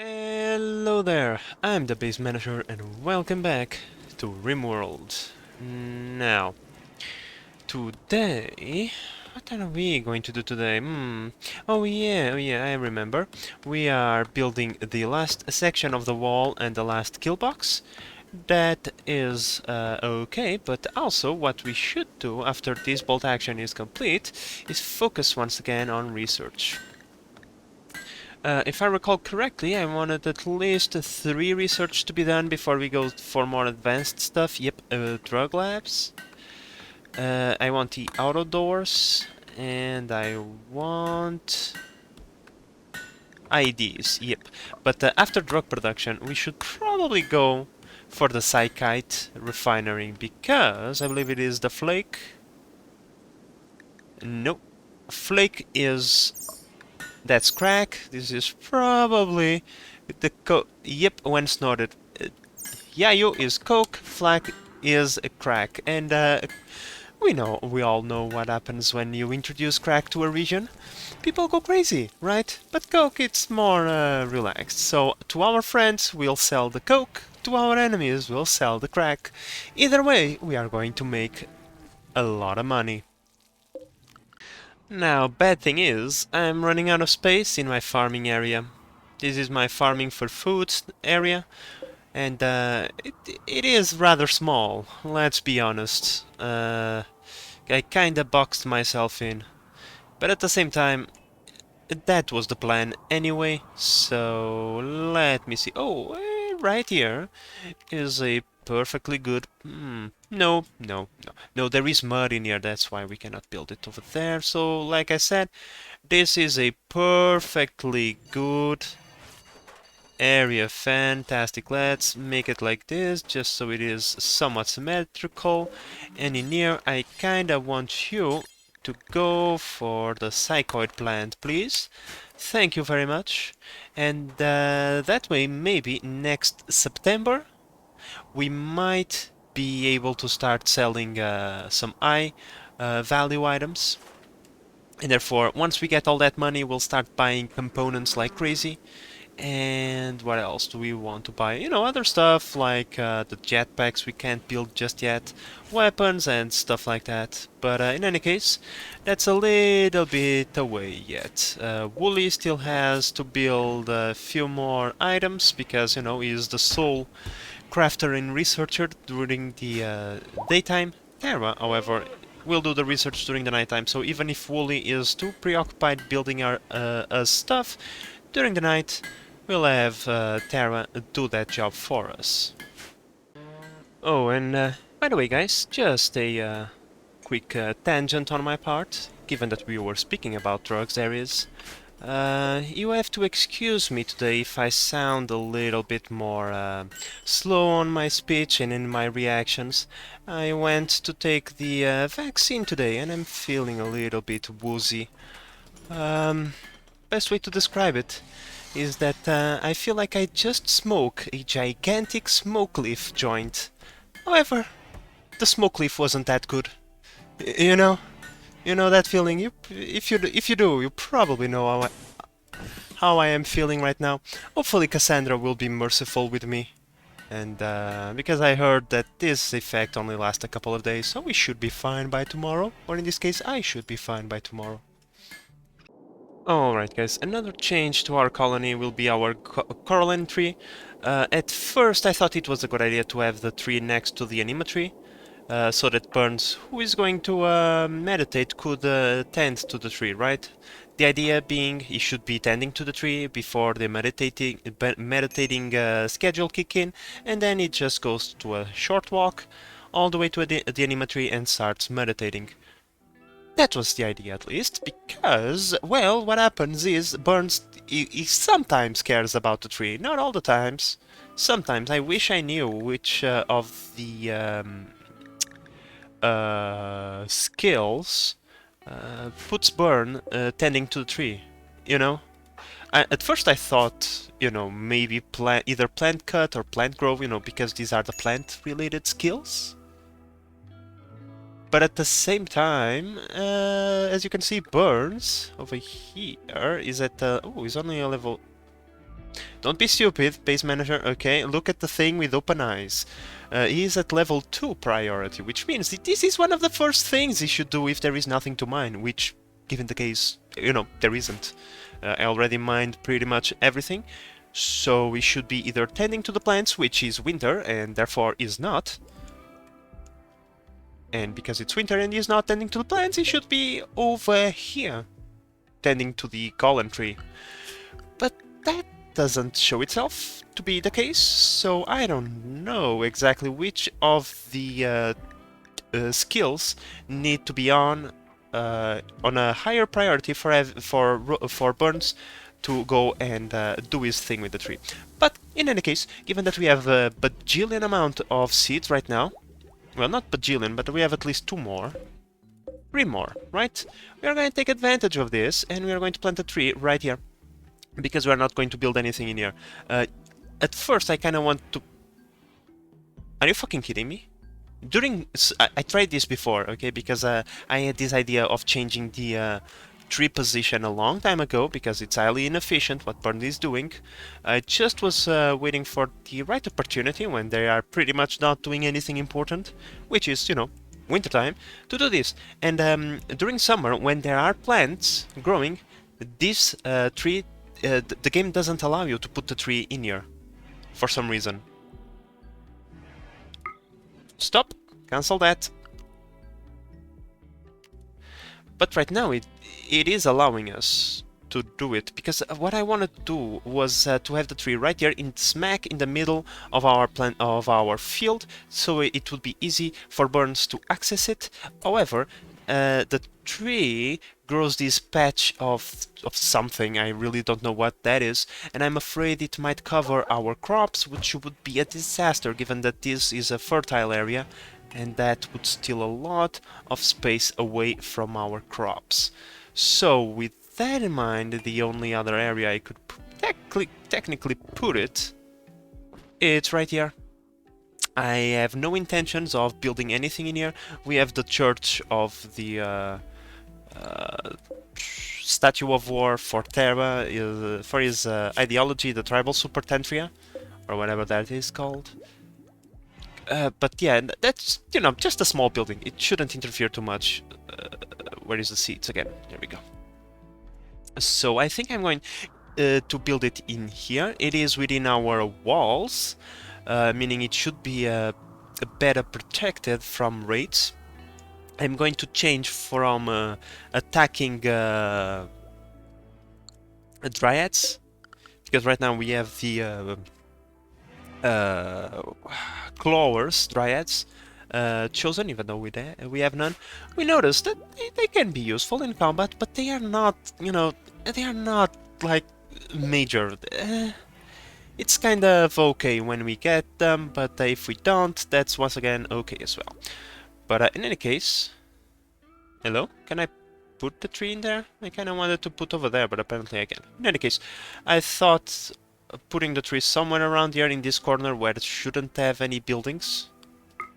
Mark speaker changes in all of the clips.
Speaker 1: Hello there, I'm the base manager and welcome back to RimWorld. Now, today, what are we going to do today? Oh yeah, I remember. We are building the last section of the wall and the last kill box. That is okay, but also what we should do after this bolt action is complete is focus once again on research. If I recall correctly, I wanted at least 3 research to be done before we go for more advanced stuff. Yep, drug labs. I want the auto doors, and I want IDs. Yep, but after drug production, we should probably go for the Psychite refinery because I believe it is the Flake. Nope, Flake is that's crack. This is probably the Yep, when snorted. Yayo is coke, flak is a crack. And we all know what happens when you introduce crack to a region. People go crazy, right? But coke, it's more relaxed. So to our friends, we'll sell the coke. To our enemies, we'll sell the crack. Either way, we are going to make a lot of money. Now, bad thing is, I'm running out of space in my farming area. This is my farming for food area, and it is rather small, let's be honest. I kinda boxed myself in. But at the same time, that was the plan anyway, so let me see. Oh, right here is a perfectly good... No, there is mud in here, that's why we cannot build it over there. So, like I said, this is a perfectly good area. Fantastic. Let's make it like this, just so it is somewhat symmetrical. And in here, I kinda want you to go for the psychoid plant, please. Thank you very much. And that way, maybe next September, we might be able to start selling some value items. And therefore, once we get all that money, we'll start buying components like crazy. And what else do we want to buy? You know, other stuff like the jetpacks we can't build just yet, weapons and stuff like that. But in any case, that's a little bit away yet. Wooly still has to build a few more items because, you know, he's the sole crafter and researcher during the daytime. Terra, however, will do the research during the nighttime, so even if Wooly is too preoccupied building our stuff during the night, we'll have Terra do that job for us. Oh, and by the way, guys, just a quick tangent on my part, given that we were speaking about drugs areas. You have to excuse me today if I sound a little bit more slow on my speech and in my reactions. I went to take the vaccine today and I'm feeling a little bit woozy. Best way to describe it is that I feel like I just smoked a gigantic smoke leaf joint. However, the smoke leaf wasn't that good. You know? You know that feeling? If you do, you probably know how I am feeling right now. Hopefully Cassandra will be merciful with me. And because I heard that this effect only lasts a couple of days, so we should be fine by tomorrow. Or in this case, I should be fine by tomorrow. Alright guys, another change to our colony will be our Coralline tree. At first I thought it was a good idea to have the tree next to the anima tree, so that Burns, who is going to meditate, could tend to the tree, right? The idea being he should be tending to the tree before the meditating schedule kick in, and then he just goes to a short walk all the way to the anima tree and starts meditating. That was the idea, at least, because, well, what happens is Burns, he sometimes cares about the tree, not all the times. Sometimes I wish I knew which of the skills puts Burn tending to the tree, you know? At first I thought, you know, maybe either plant cut or plant grow, you know, because these are the plant-related skills. But at the same time, as you can see, Burns over here is at oh, he's only a level. Don't be stupid, base manager, okay? Look at the thing with open eyes. He is at level 2 priority, which means that this is one of the first things he should do if there is nothing to mine, which, given the case, you know, there isn't. I already mined pretty much everything, so we should be either tending to the plants, which is winter, and therefore is not. And because it's winter and he's not tending to the plants, he should be over here, tending to the column tree. But that doesn't show itself to be the case, so I don't know exactly which of the skills need to be on a higher priority for Burns to go and do his thing with the tree. But in any case, given that we have a bajillion amount of seeds right now, well, not bajillion, but we have at least 2 more. 3 more, right? We are going to take advantage of this, and we are going to plant a tree right here. Because we are not going to build anything in here. At first, I kind of want to... Are you fucking kidding me? I tried this before, okay? Because I had this idea of changing the tree position a long time ago, because it's highly inefficient what Burn is doing. I just was waiting for the right opportunity when they are pretty much not doing anything important, which is, you know, wintertime, to do this. And during summer, when there are plants growing, this tree... the game doesn't allow you to put the tree in here, for some reason. Stop! Cancel that. But right now it is allowing us to do it, because what I wanted to do was to have the tree right here in smack in the middle of our field, so it would be easy for Burns to access it. However, the tree grows this patch of something, I really don't know what that is, and I'm afraid it might cover our crops, which would be a disaster given that this is a fertile area, and that would steal a lot of space away from our crops. So with that in mind, the only other area I could technically put it's right here. I have no intentions of building anything in here. We have the Church of the Statue of War for Terra, for his ideology, the Tribal Supertentria, or whatever that is called. But yeah, that's, you know, just a small building. It shouldn't interfere too much. Where is the seats again? There we go. So I think I'm going to build it in here. It is within our walls, meaning it should be better protected from raids. I'm going to change from attacking dryads, because right now we have the clawers dryads chosen, even though we have none. We noticed that they can be useful in combat, but they are not, you know, they are not like major. It's kind of okay when we get them, but if we don't, that's once again okay as well. But in any case, hello, can I put the tree in there? I kind of wanted to put over there, but apparently I can. In any case, I thought putting the tree somewhere around here in this corner where it shouldn't have any buildings.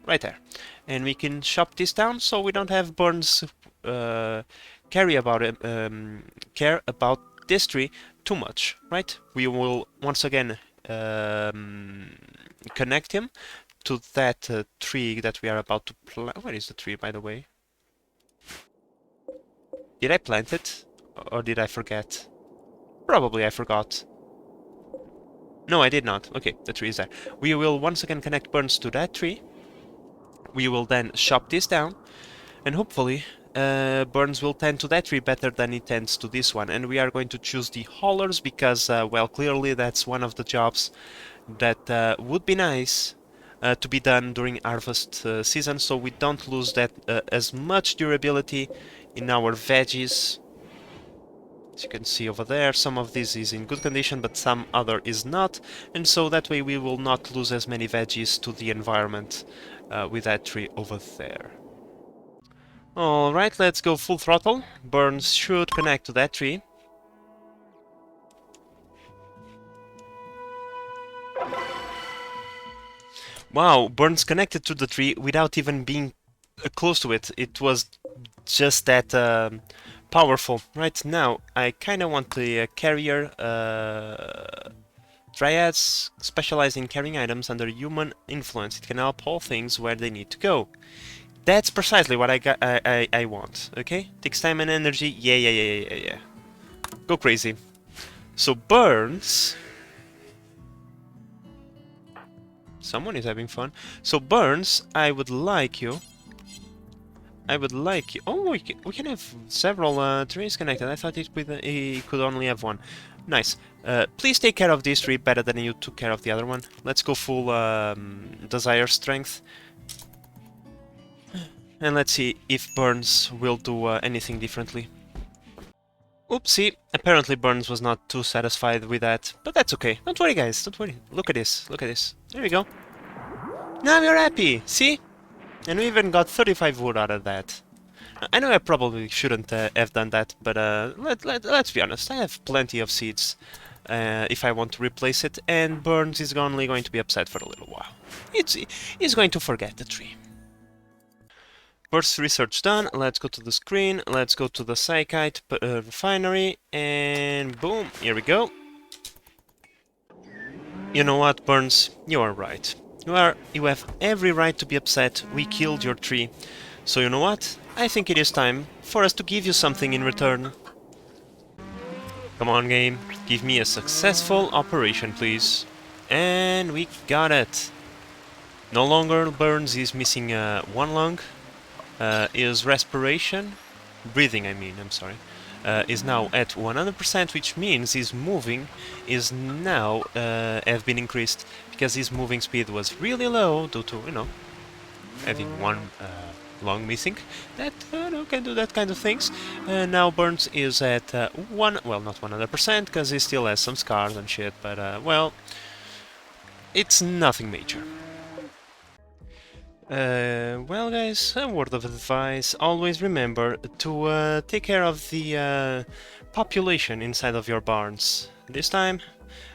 Speaker 1: Right there. And we can shop this down so we don't have Burns care about this tree too much, right? We will once again connect him to that tree that we are about to plant. Where is the tree, by the way? Did I plant it? Or did I forget? Probably I forgot. No, I did not. Okay, the tree is there. We will once again connect Burns to that tree. We will then chop this down, and hopefully Burns will tend to that tree better than he tends to this one. And we are going to choose the haulers because, well, clearly that's one of the jobs that would be nice to be done during harvest season, so we don't lose that as much durability in our veggies. As you can see over there, some of this is in good condition, but some other is not, and so that way we will not lose as many veggies to the environment with that tree over there. Alright, let's go full throttle. Burns should connect to that tree. Wow, Burns connected to the tree without even being close to it. It was just that powerful. Right now, I kind of want the carrier Dryads specialize in carrying items under human influence. It can help haul things where they need to go. That's precisely what I want, okay? Takes time and energy, yeah. Go crazy. So Burns... Someone is having fun. So Burns, I would like you... Oh, we can have several trees connected. I thought it could only have one. Nice. Please take care of this tree better than you took care of the other one. Let's go full desire strength. And let's see if Burns will do anything differently. Oopsie, apparently Burns was not too satisfied with that, but that's okay. Don't worry guys, don't worry. Look at this, look at this. There we go. Now we're happy, see? And we even got 35 wood out of that. I know I probably shouldn't have done that, but let's be honest, I have plenty of seeds if I want to replace it, and Burns is only going to be upset for a little while. He's going to forget the tree. First research done, let's go to the screen, let's go to the Psychite refinery, and boom, here we go. You know what, Burns, you are right. You have every right to be upset, we killed your tree. So you know what, I think it is time for us to give you something in return. Come on game, give me a successful operation please. And we got it. No longer Burns is missing one lung. His respiration, breathing I'm sorry, is now at 100%, which means his moving is now have been increased, because his moving speed was really low due to, you know, having one lung missing. That can do that kind of things. Now Burns is at well, not 100%, because he still has some scars and shit, but well, it's nothing major. Well guys, a word of advice, always remember to take care of the population inside of your barns. This time,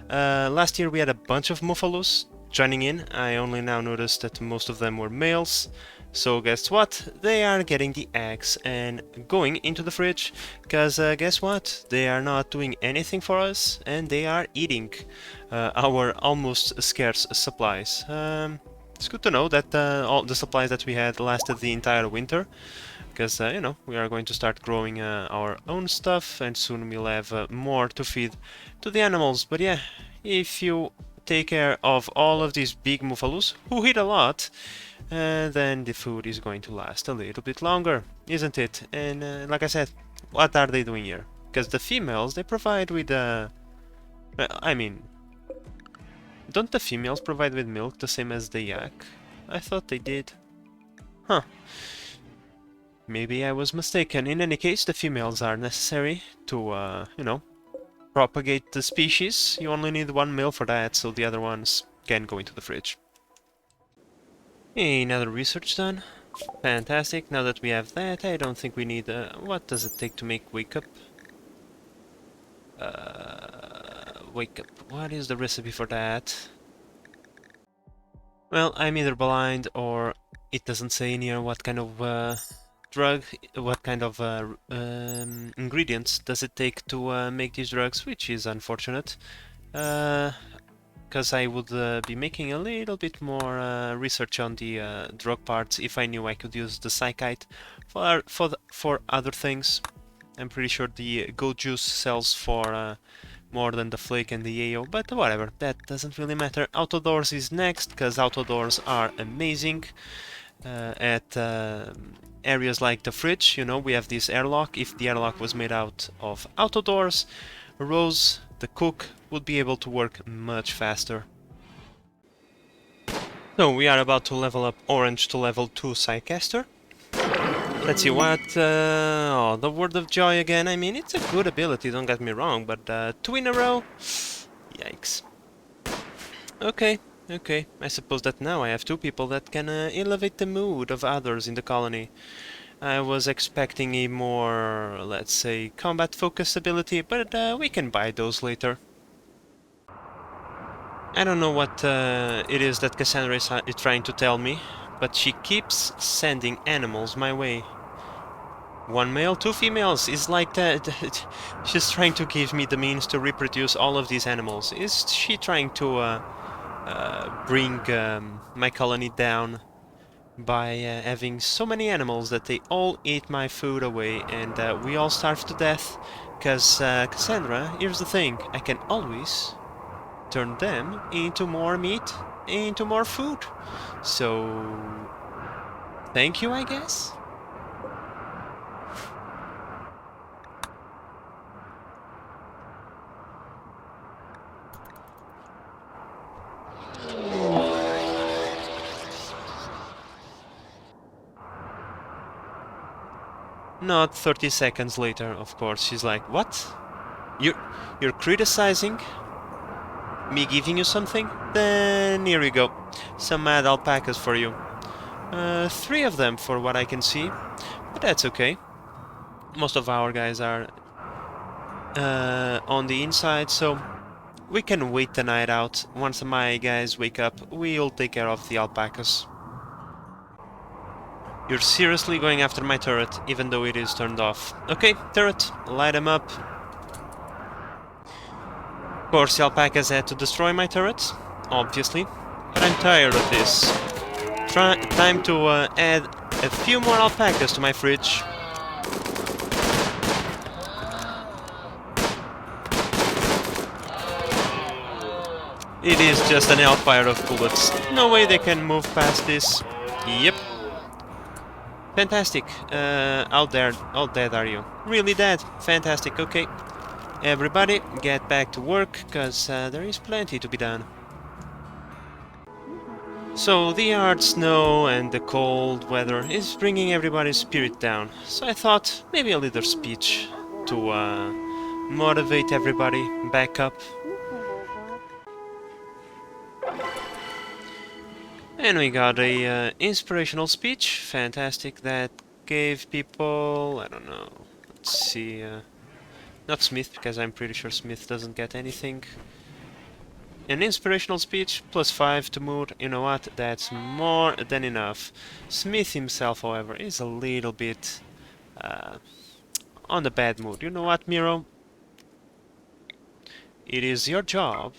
Speaker 1: last year we had a bunch of Mufalus joining in. I only now noticed that most of them were males. So guess what? They are getting the axe and going into the fridge, because guess what? They are not doing anything for us, and they are eating our almost scarce supplies. It's good to know that all the supplies that we had lasted the entire winter, because, you know, we are going to start growing our own stuff, and soon we'll have more to feed to the animals. But yeah, if you take care of all of these big Mufalus, who eat a lot, then the food is going to last a little bit longer, isn't it? And like I said, what are they doing here? Because the females, they provide with, I mean... Don't the females provide with milk the same as the yak? I thought they did. Huh. Maybe I was mistaken. In any case, the females are necessary to, you know, propagate the species. You only need one male for that, so the other ones can go into the fridge. Hey, another research done. Fantastic. Now that we have that, I don't think we need... what does it take to make wake up? Wake up. What is the recipe for that? Well, I'm either blind or it doesn't say in here what kind of drug, what kind of ingredients does it take to make these drugs, which is unfortunate. Because I would be making a little bit more research on the drug parts if I knew I could use the Psychite for other things. I'm pretty sure the goat juice sells for more than the flake and the AO, but whatever, that doesn't really matter. Autodoors is next, because autodoors are amazing at areas like the fridge. You know, we have this airlock. If the airlock was made out of autodoors, Rose, the cook, would be able to work much faster. So we are about to level up Orange to level 2 Psycaster. Let's see what... oh, the Word of Joy again. I mean, it's a good ability, don't get me wrong, but 2 in a row? Yikes. Okay, okay. I suppose that now I have 2 people that can elevate the mood of others in the colony. I was expecting a more, let's say, combat-focused ability, but we can buy those later. I don't know what it is that Cassandra is trying to tell me, but she keeps sending animals my way. One male, two females. Is like that. She's trying to give me the means to reproduce all of these animals. Is she trying to bring my colony down by having so many animals that they all eat my food away and we all starve to death? Because, Cassandra, here's the thing. I can always turn them into more meat, into more food. So, thank you, I guess? Not 30 seconds later, of course. She's like, what? You're criticizing me giving you something? Then here you go. Some mad alpacas for you. 3 of them for what I can see. But that's okay. Most of our guys are on the inside, so we can wait the night out. Once my guys wake up, we'll take care of the alpacas. You're seriously going after my turret, even though it is turned off. Okay, turret, light them up. Of course, the alpacas had to destroy my turret, obviously. But I'm tired of this. Time to add a few more alpacas to my fridge. It is just an hellfire of bullets. No way they can move past this. Yep. Fantastic. How dead are you? Really dead. Fantastic. Okay. Everybody, get back to work, because there is plenty to be done. So, the hard snow and the cold weather is bringing everybody's spirit down. So I thought maybe a little speech to motivate everybody back up. And we got a inspirational speech. Fantastic. That gave people... I don't know. Let's see... not Smith, because I'm pretty sure Smith doesn't get anything. An inspirational speech, +5 to mood, you know what, that's more than enough. Smith himself, however, is a little bit on the bad mood. You know what, Miro? It is your job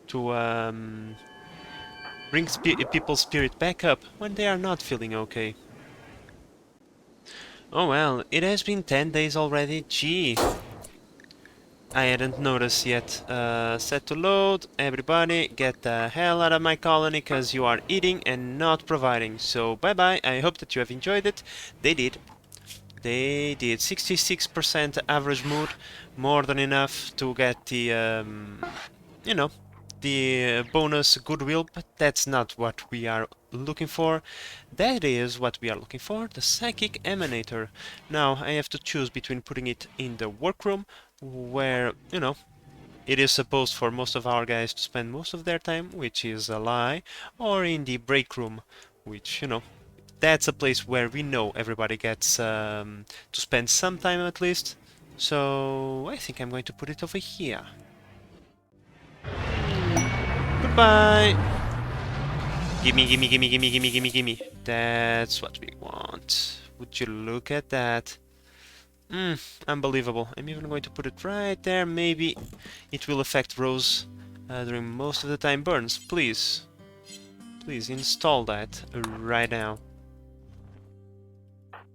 Speaker 1: to bring people's spirit back up when they are not feeling okay. Oh well, it has been 10 days already, gee. I hadn't noticed yet. Set to load. Everybody, get the hell out of my colony, because you are eating and not providing. So, bye-bye. I hope that you have enjoyed it. They did. They did. 66% average mood. More than enough to get the, you know, the bonus goodwill, but that's not what we are looking for. That is what we are looking for, the psychic emanator. Now, I have to choose between putting it in the workroom, where, you know, it is supposed for most of our guys to spend most of their time, which is a lie, or in the break room, which, you know, that's a place where we know everybody gets to spend some time at least. So I think I'm going to put it over here. Goodbye! Gimme, gimme, gimme, gimme, gimme, gimme, gimme. That's what we want. Would you look at that? Unbelievable. I'm even going to put it right there. Maybe it will affect Rose during most of the time. Burns, please. Please install that right now.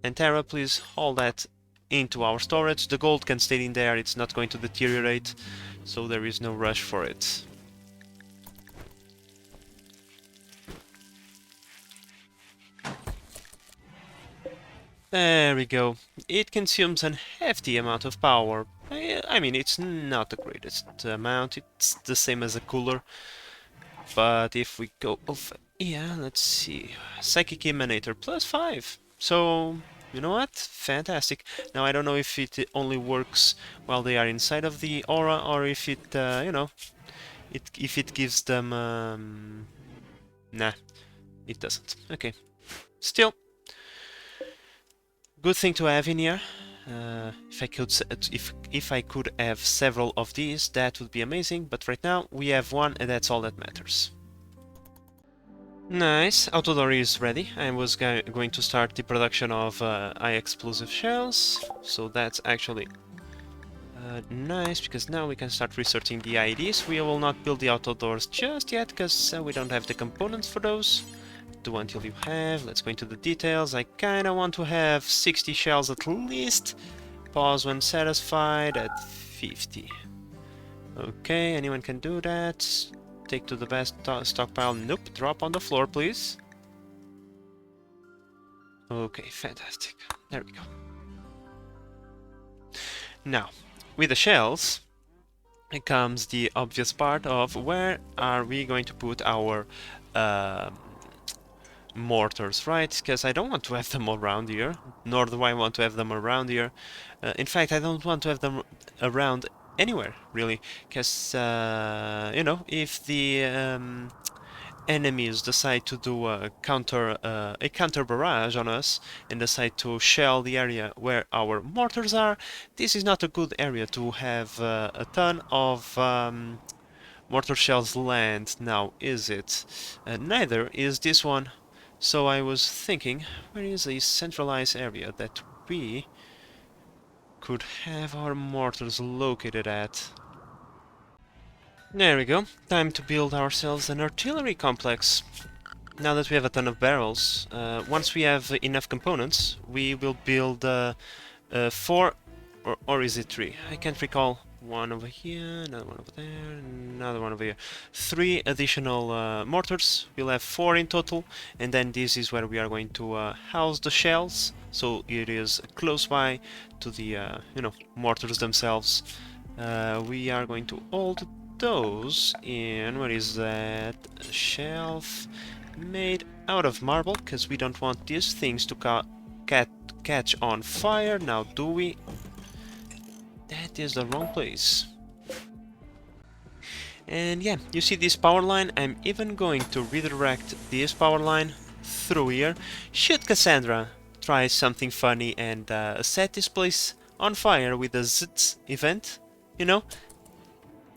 Speaker 1: And Tara, please haul that into our storage. The gold can stay in there. It's not going to deteriorate. So there is no rush for it. There we go. It consumes a hefty amount of power. I mean, it's not the greatest amount, it's the same as a cooler. But if we go over here, let's see. Psychic Emanator, +5. So, you know what? Fantastic. Now, I don't know if it only works while they are inside of the aura, or if it, you know, if it gives them... Nah, it doesn't. Okay. Still, good thing to have in here. If I could have several of these, that would be amazing. But right now we have one, and that's all that matters. Nice, autodoor is ready. I was going to start the production of high-explosive shells, so that's actually nice, because now we can start researching the IEDs. We will not build the autodoors just yet, because we don't have the components for those. Do until you have. Let's go into the details. I kinda want to have 60 shells at least. Pause when satisfied at 50. Okay, anyone can do that. Take to the best stockpile. Nope, drop on the floor, please. Okay, fantastic. There we go. Now, with the shells, it comes the obvious part of where are we going to put our mortars, right? Because I don't want to have them around here, nor do I want to have them around here. In fact, I don't want to have them around anywhere, really, because, you know, if the enemies decide to do a counter barrage on us and decide to shell the area where our mortars are, this is not a good area to have a ton of mortar shells land now, is it? Neither is this one. So I was thinking, where is a centralized area that we could have our mortars located at? There we go. Time to build ourselves an artillery complex. Now that we have a ton of barrels, once we have enough components, we will build 4, or is it 3? I can't recall. One over here, another one over there, another one over here. 3 additional mortars. We'll have 4 in total, and then this is where we are going to house the shells, so it is close by to the you know, mortars themselves. We are going to hold those in, what is that, a shelf made out of marble, because we don't want these things to catch on fire, now do we? That is the wrong place. And yeah, you see this power line? I'm even going to redirect this power line through here. Should Cassandra try something funny and set this place on fire with a ZTZ event, you know,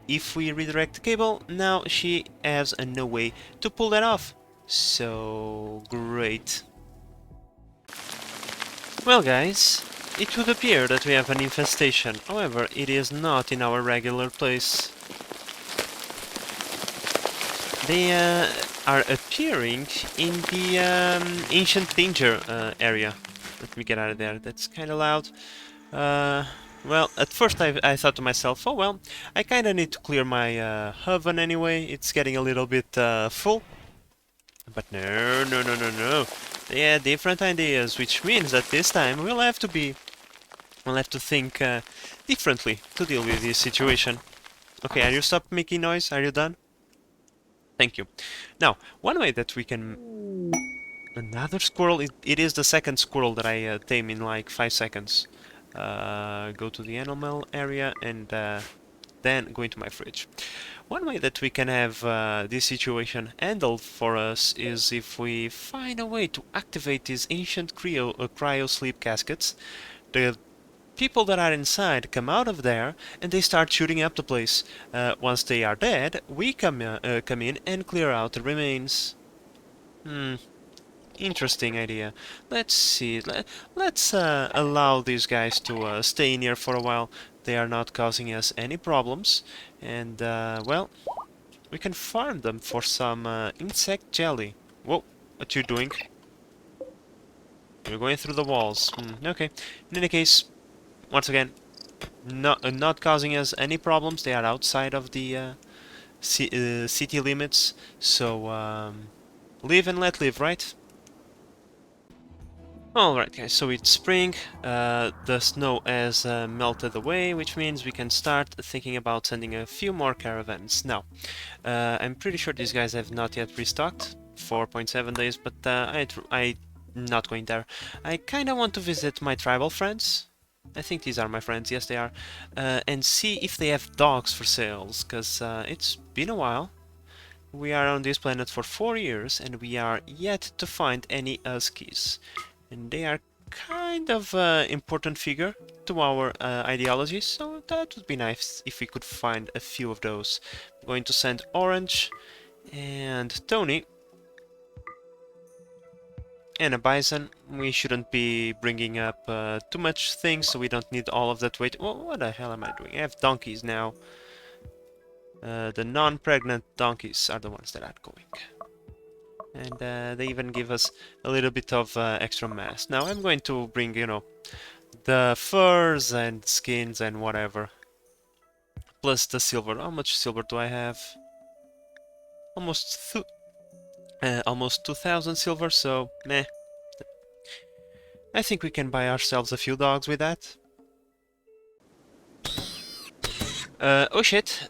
Speaker 1: if we redirect the cable, now she has no way to pull that off. So great. Well guys, it would appear that we have an infestation, however it is not in our regular place. They are appearing in the ancient danger area. Let me get out of there, that's kinda loud. Well, at first I thought to myself, oh well, I kinda need to clear my oven anyway, it's getting a little bit full. But no, no, no, no, no. They had different ideas, which means that this time we'll have to think differently to deal with this situation. Okay, are you stopped making noise? Are you done? Thank you. Now, one way that we can... Another squirrel? It is the second squirrel that I tame in like 5 seconds. Go to the animal area and then go into my fridge. One way that we can have this situation handled for us is if we find a way to activate these ancient cryo sleep caskets. The people that are inside come out of there and they start shooting up the place. Once they are dead, we come in and clear out the remains. Interesting idea. Let's see. Let's allow these guys to stay in here for a while. They are not causing us any problems. And, well, we can farm them for some insect jelly. Whoa, what you doing? You're going through the walls. Okay. In any case, once again, not causing us any problems. They are outside of the city limits. So, live and let live, right? Alright guys, so it's spring, the snow has melted away, which means we can start thinking about sending a few more caravans. Now, I'm pretty sure these guys have not yet restocked, 4.7 days, but I'm not going there. I kinda want to visit my tribal friends. I think these are my friends, yes they are, and see if they have dogs for sales, because it's been a while. We are on this planet for 4 years, and we are yet to find any huskies. And they are kind of important figure to our ideology, so that would be nice if we could find a few of those. I'm going to send Orange and Tony and a bison. We shouldn't be bringing up too much things, so we don't need all of that weight. Well, what the hell am I doing? I have donkeys now. The non-pregnant donkeys are the ones that are going. And they even give us a little bit of extra mass. Now I'm going to bring, you know, the furs and skins and whatever. Plus the silver. How much silver do I have? Almost almost 2,000 silver, so meh. I think we can buy ourselves a few dogs with that. Oh shit.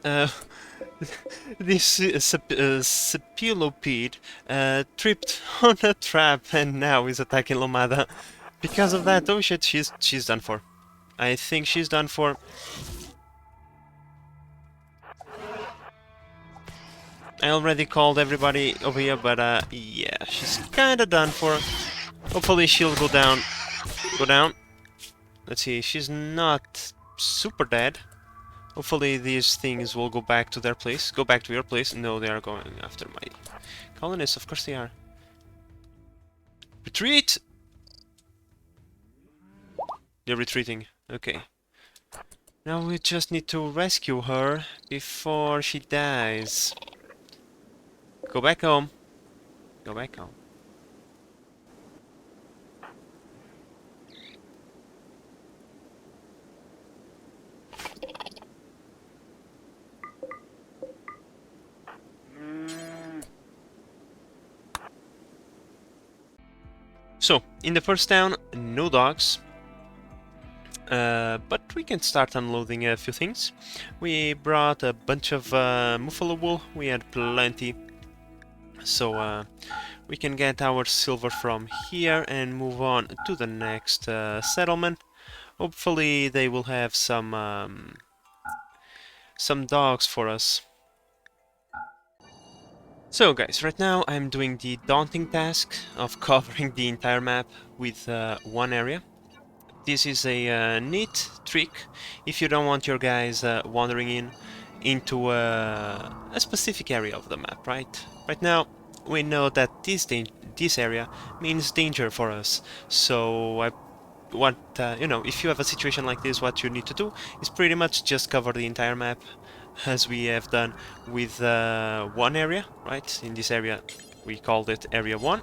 Speaker 1: This cephalopede tripped on a trap and now is attacking Lomada. Because of that, oh shit, she's done for. I think she's done for. I already called everybody over here, but yeah, she's kinda done for. Hopefully she'll go down. Go down. Let's see, she's not super dead. Hopefully these things will go back to their place. Go back to your place. No, they are going after my colonists. Of course they are. Retreat! They're retreating. Okay. Now we just need to rescue her before she dies. Go back home. Go back home. So, in the first town, no dogs. But we can start unloading a few things. We brought a bunch of muffalo wool. We had plenty. So we can get our silver from here and move on to the next settlement. Hopefully they will have some dogs for us. So guys, right now I'm doing the daunting task of covering the entire map with one area. This is a neat trick if you don't want your guys wandering into a specific area of the map, right? Right now we know that this area means danger for us, so you know, if you have a situation like this, what you need to do is pretty much just cover the entire map, as we have done with one area, right? In this area we called it Area 1.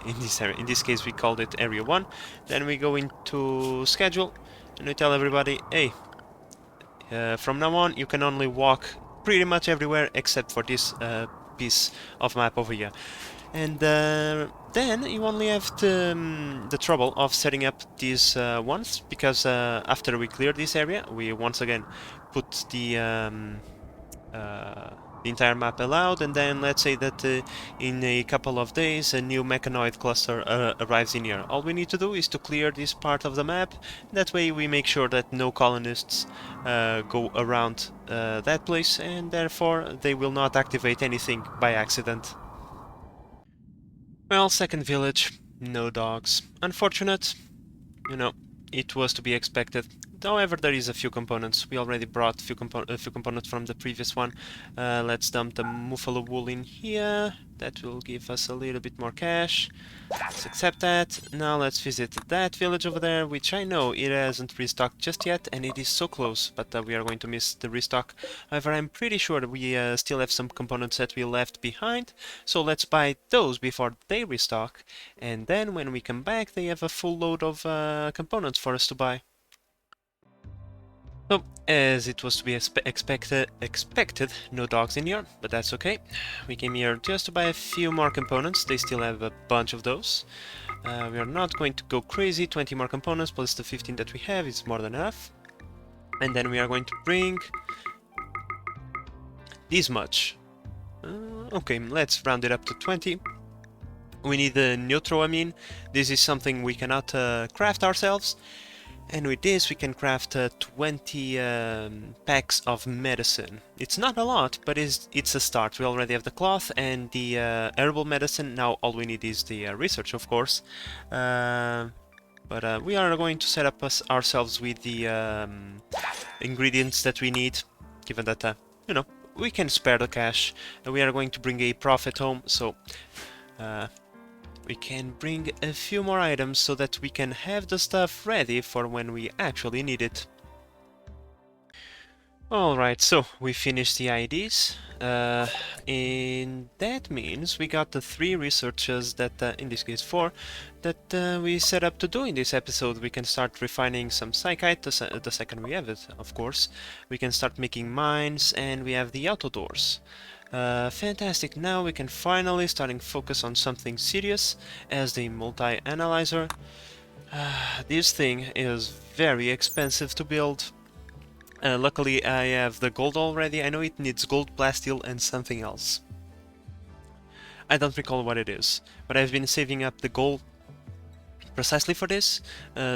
Speaker 1: In this case we called it Area 1. Then we go into schedule and we tell everybody, hey, from now on you can only walk pretty much everywhere except for this piece of map over here. And then you only have the trouble of setting up these ones, because after we clear this area, we once again put the entire map allowed, and then let's say that in a couple of days a new mechanoid cluster arrives in here. All we need to do is to clear this part of the map. That way we make sure that no colonists go around that place, and therefore they will not activate anything by accident. Well, second village, no dogs. Unfortunate, you know, it was to be expected. However, there is a few components. We already brought a few components from the previous one. Let's dump the muffalo wool in here. That will give us a little bit more cash. Let's accept that. Now let's visit that village over there, which I know it hasn't restocked just yet, and it is so close, but we are going to miss the restock. However, I'm pretty sure that we still have some components that we left behind, so let's buy those before they restock, and then when we come back they have a full load of components for us to buy. So, as it was to be expected, no dogs in here, but that's okay. We came here just to buy a few more components. They still have a bunch of those. We are not going to go crazy. 20 more components plus the 15 that we have is more than enough. And then we are going to bring this much. Okay, let's round it up to 20. We need the neutroamine. This is something we cannot craft ourselves. And with this we can craft 20 packs of medicine. It's not a lot, but it's a start. We already have the cloth and the herbal medicine. Now all we need is the research, of course. But we are going to set up ourselves with the ingredients that we need, given that, you know, we can spare the cash. We are going to bring a profit home, so we can bring a few more items so that we can have the stuff ready for when we actually need it. Alright, so we finished the IDs, and that means we got the 3 researchers that, in this case 4, that we set up to do in this episode. We can start refining some psychite the second we have it, of course. We can start making mines, and we have the auto doors. Fantastic, now we can finally starting focus on something serious as the multi-analyzer. This thing is very expensive to build. Luckily I have the gold already. I know it needs gold, plasteel and something else. I don't recall what it is, but I've been saving up the gold precisely for this,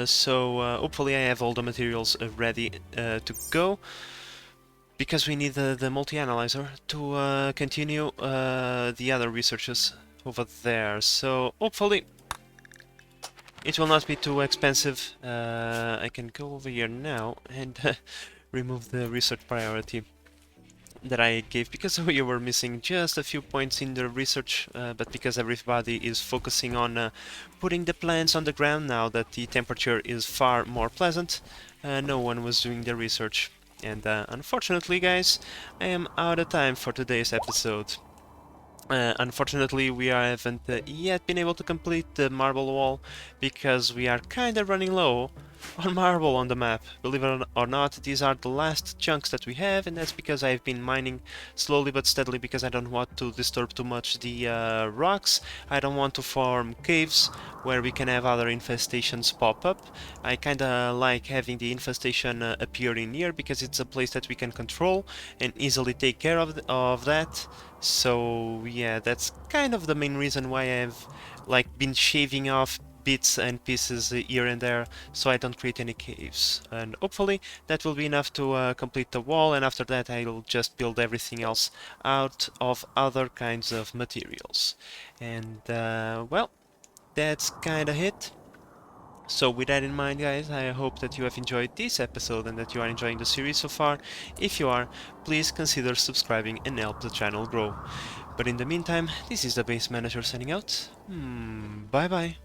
Speaker 1: so hopefully I have all the materials ready to go, because we need the multi-analyzer to continue the other researches over there, so hopefully it will not be too expensive. I can go over here now and remove the research priority that I gave, because we were missing just a few points in the research, but because everybody is focusing on putting the plants on the ground now that the temperature is far more pleasant, no one was doing the research. And unfortunately, guys, I am out of time for today's episode. Unfortunately, we haven't yet been able to complete the marble wall because we are kinda running low on marble on the map. Believe it or not, these are the last chunks that we have, and that's because I've been mining slowly but steadily because I don't want to disturb too much the rocks. I don't want to form caves where we can have other infestations pop up. I kinda like having the infestation appear in here because it's a place that we can control and easily take care of that. So yeah, that's kind of the main reason why I've like been shaving off bits and pieces here and there, so I don't create any caves. And hopefully that will be enough to complete the wall, and after that I'll just build everything else out of other kinds of materials. And well, that's kinda it. So with that in mind, guys, I hope that you have enjoyed this episode and that you are enjoying the series so far. If you are, please consider subscribing and help the channel grow. But in the meantime, this is the Base Manager signing out. Bye bye.